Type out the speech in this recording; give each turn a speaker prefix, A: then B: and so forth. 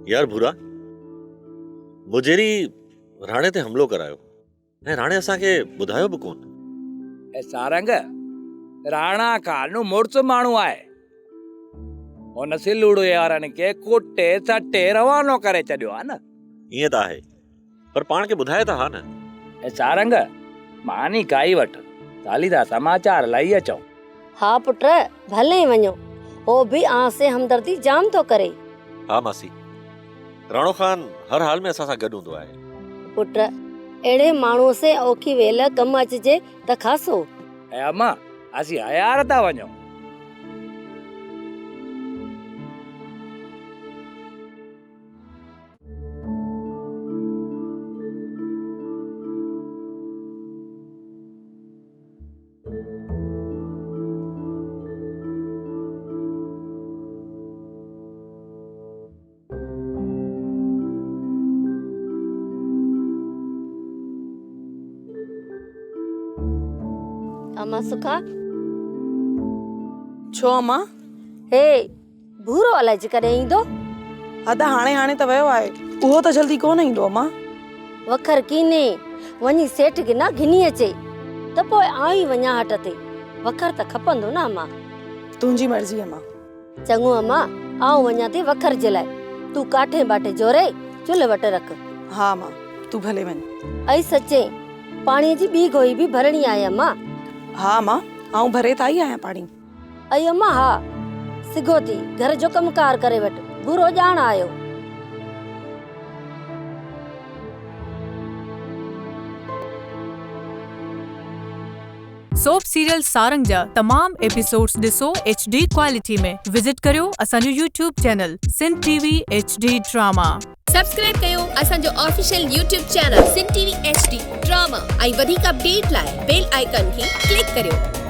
A: यार भूरा, मुजेरी राणे ते हमलो करायो ऐं राणे असांखे ॿुधायो बि कोन।
B: ऐं सारंग, राणा खान नु मुड़स माण्हू आहे। हुन सिलूड़ो यारनि खे कुटे सटे रवानो करे छॾियो आहे न।
A: ईअं त आहे, पर पाण खे ॿुधाए त हा न।
B: ऐं सारंग, मानी काई वठ, साली दा समाचार लही अचो।
C: हाँ पुट, भले वञो। हो भी आं से हमदर्दी जाम तो करे।
A: हा मासी, राणो खान हर हाल में असां सां गॾु हूंदो आहे।
C: पुट, अहिड़े माण्हू से औखी वेल कम अचिजे त खासो।
B: ऐं अम्मा, असीं हयार था वञो।
C: अम्मा सुखा,
D: छो अम्मा?
C: हे भूरो अलाए कॾहिं ईंदो?
D: हा त हाणे त वियो आहे, उहो त जल्दी कोन ईंदो अम्मा।
C: वखर कीने वञी सेठ खे न घिनी अचे त पोइ आं ई वञा हट ते। वखर त खपंदो न अम्मा।
D: तुंहिंजी मर्ज़ी अम्मा।
C: चङो अम्मा, आऊं वञा थी वखर जे लाइ। तूं काठे बाटे जोरे चुल्ह वटि रख।
D: हा अम्मा, तूं भले वञ।
C: ऐं सचे पाणीअ जी ॿी गोई बि भरणी आहे अम्मा।
D: हा अम्मा, आऊं भरे त आई आहियां पाणी।
C: ऐं अम्मा हा, सिघो थी घर जो कमकार करे वठ, भूरो ॼाण आयो।
E: सोप सीरियल सारंग जा तमाम एपिसोड्स ॾिसो HD क्वालिटी में। विजिट करियो असांजो YouTube channel Sindh TV HD drama.
F: Subscribe कयो असांजो official YouTube channel Sindh TV HD drama. ऐं वधीक अपडेट लाइ बेल आइकन खे क्लिक करियो।